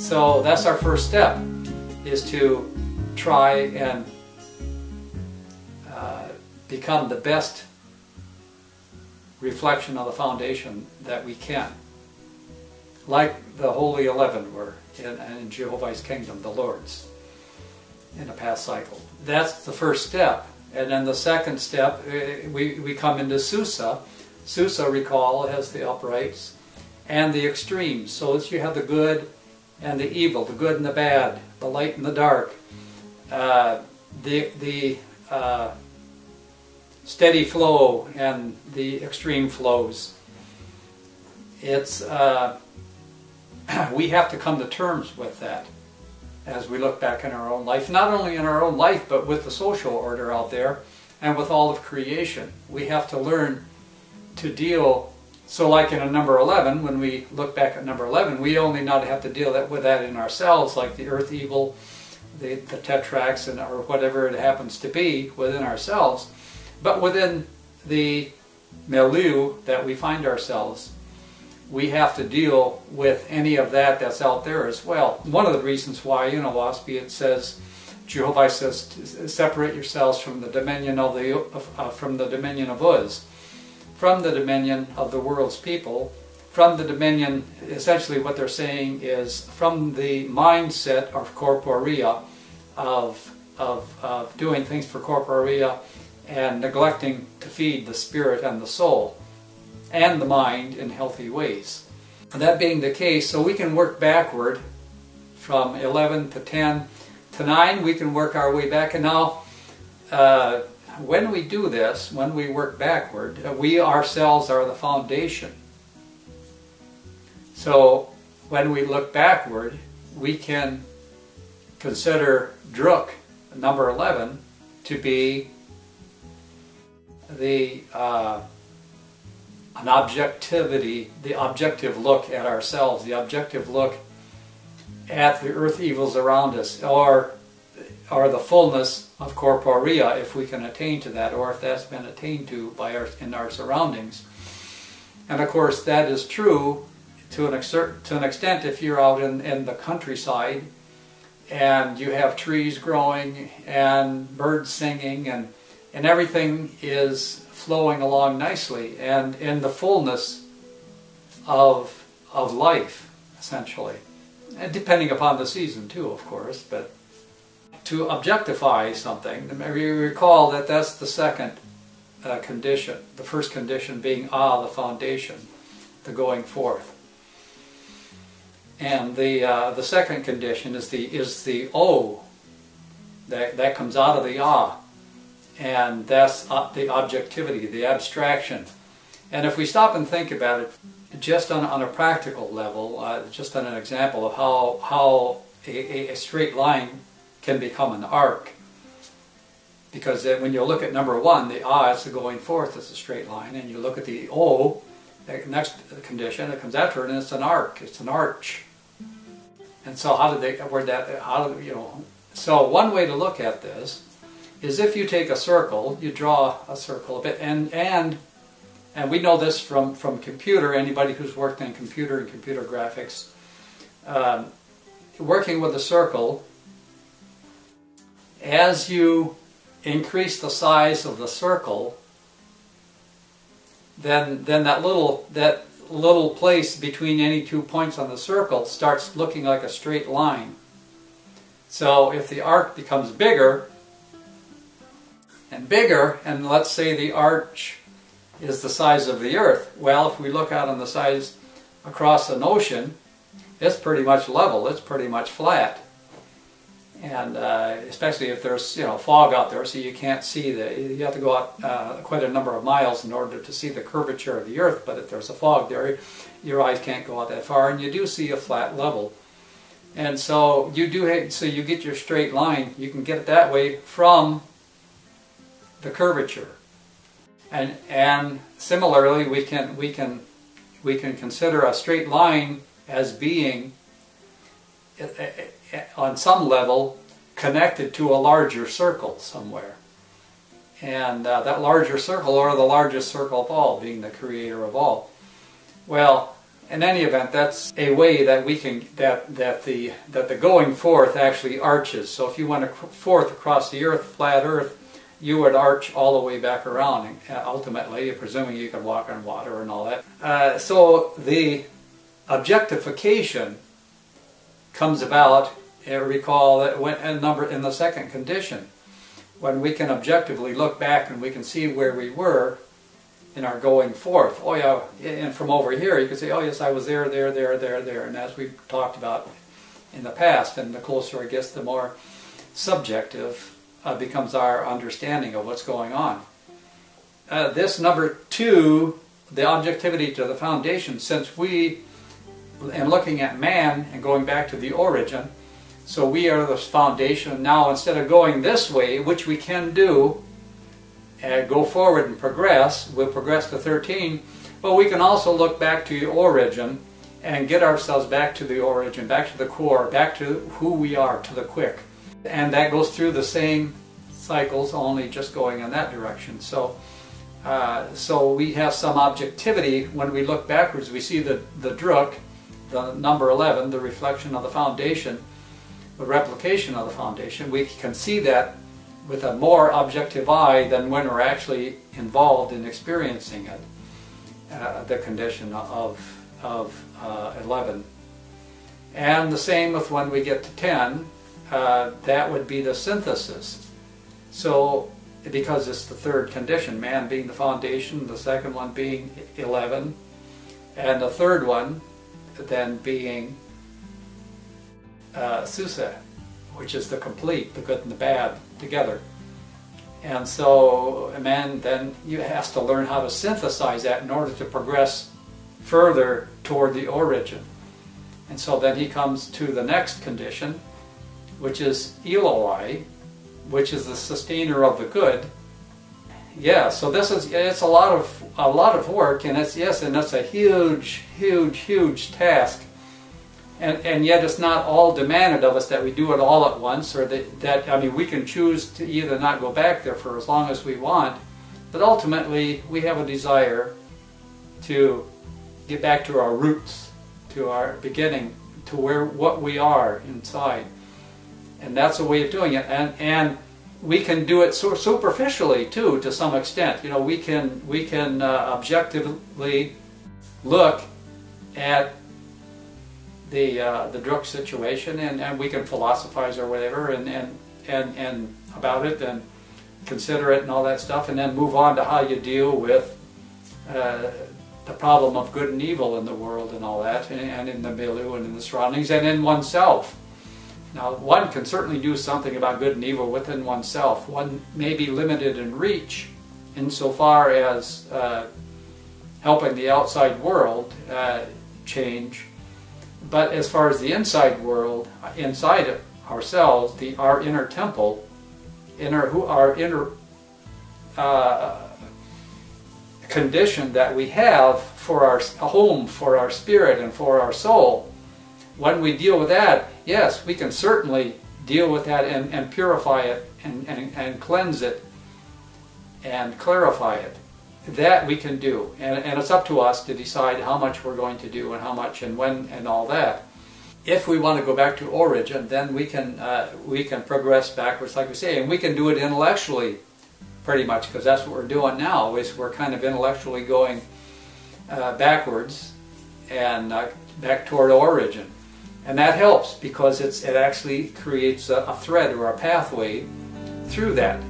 So that's our first step, is to try and become the best reflection of the foundation that we can. Like the Holy 11 were in Jehovah's kingdom, the Lord's, in a past cycle. That's the first step. And then the second step, we come into Susa. Susa, recall, has the uprights and the extremes. So that you have the good and the evil, the good and the bad, the light and the dark, the steady flow and the extreme flows. It's we have to come to terms with that as we look back in our own life, not only in our own life, but with the social order out there and with all of creation. We have to learn to deal. So like in a number 11, when we look back at number 11, we only not have to deal with that in ourselves, like the earth evil, the tetrax, and or whatever it happens to be within ourselves, but within the milieu that we find ourselves, we have to deal with any of that that's out there as well. One of the reasons why, in Oahspe, it says, Jehovah says, to separate yourselves from the dominion of Uz, from the dominion of the world's people, from the dominion, essentially what they're saying is from the mindset of corporea, of doing things for corporea and neglecting to feed the spirit and the soul and the mind in healthy ways. And that being the case, so we can work backward from 11 to 10 to 9, we can work our way back. And now, when we do this, when we work backward, we ourselves are the foundation. So when we look backward, we can consider Druk, number 11, to be the an objectivity, the objective look at ourselves, the objective look at the earth evils around us, or the fullness of corporea, if we can attain to that, or if that's been attained to by in our surroundings. And of course that is true to an extent if you're out in the countryside and you have trees growing and birds singing and everything is flowing along nicely and in the fullness of life, essentially. And depending upon the season too, of course, but to objectify something, you recall that that's the second condition. The first condition being the foundation, the going forth. And the second condition is the O that comes out of the and that's the objectivity, the abstraction. And if we stop and think about it, just on a practical level, just on an example of how a straight line can become an arc. Because when you look at number 1, the it's the going forth, it's a straight line, and you look at the O, the next condition that comes after it, and it's an arc, it's an arch. And so so one way to look at this is if you take a circle, you draw a circle a bit, and we know this from computer, anybody who's worked in computer and computer graphics, working with a circle, as you increase the size of the circle, then that little place between any 2 points on the circle starts looking like a straight line. So if the arc becomes bigger and bigger, and let's say the arch is the size of the earth, well, if we look out on the size across an ocean, it's pretty much level, it's pretty much flat. And especially if there's fog out there, so you can't see you have to go out quite a number of miles in order to see the curvature of the earth. But if there's a fog there, your eyes can't go out that far, and you do see a flat level. And so you get your straight line. You can get it that way from the curvature. And similarly, we can consider a straight line as being, on some level, connected to a larger circle somewhere. And that larger circle, or the largest circle of all, being the creator of all. Well, In any event, that's a way that we can that the going forth actually arches. So if you went forth across the earth, flat earth, you would arch all the way back around. Ultimately, presuming you could walk on water and all that. So the objectification comes about. Recall that when in the second condition, when we can objectively look back and we can see where we were in our going forth. Oh yeah, and from over here you can say, oh yes, I was there, there, there, there, there. And as we've talked about in the past, and the closer it gets, the more subjective becomes our understanding of what's going on. This number 2, the objectivity to the foundation, since we, in looking at man and going back to the origin, so we are the foundation. Now instead of going this way, which we can do, go forward and progress, we'll progress to 13, but we can also look back to the origin and get ourselves back to the origin, back to the core, back to who we are, to the quick. And that goes through the same cycles, only just going in that direction. So so we have some objectivity when we look backwards. We see the druk, the number 11, the reflection of the foundation, the replication of the foundation. We can see that with a more objective eye than when we're actually involved in experiencing it, the condition of 11. And the same with when we get to 10, that would be the synthesis. So, because it's the third condition, man being the foundation, the second one being 11, and the third one then being Susa, which is the complete, the good and the bad together. And so a man then has to learn how to synthesize that in order to progress further toward the origin. And so then he comes to the next condition, which is Eloi, which is the sustainer of the good. Yeah, so it's a lot of work, and it's a huge task. And yet it's not all demanded of us that we do it all at once, or that I mean, we can choose to either not go back there for as long as we want, but ultimately we have a desire to get back to our roots, to our beginning, to what we are inside. And that's a way of doing it. And we can do it so superficially too, to some extent. You know, we can objectively look at the druk situation, and we can philosophize or whatever and about it and consider it and all that stuff, and then move on to how you deal with the problem of good and evil in the world and all that, and in the milieu and in the surroundings and in oneself. Now, one can certainly do something about good and evil within oneself. One may be limited in reach insofar as helping the outside world change. But as far as the inside world, inside ourselves, our inner temple, our inner condition that we have for a home for our spirit and for our soul, when we deal with that, yes, we can certainly deal with that and purify it and cleanse it and clarify it. That we can do, and it's up to us to decide how much we're going to do and how much and when and all that. If we want to go back to origin, then we can progress backwards, like we say, and we can do it intellectually, pretty much, because that's what we're doing now. Is we're kind of intellectually going backwards and back toward origin, and that helps because it actually creates a thread or a pathway through that.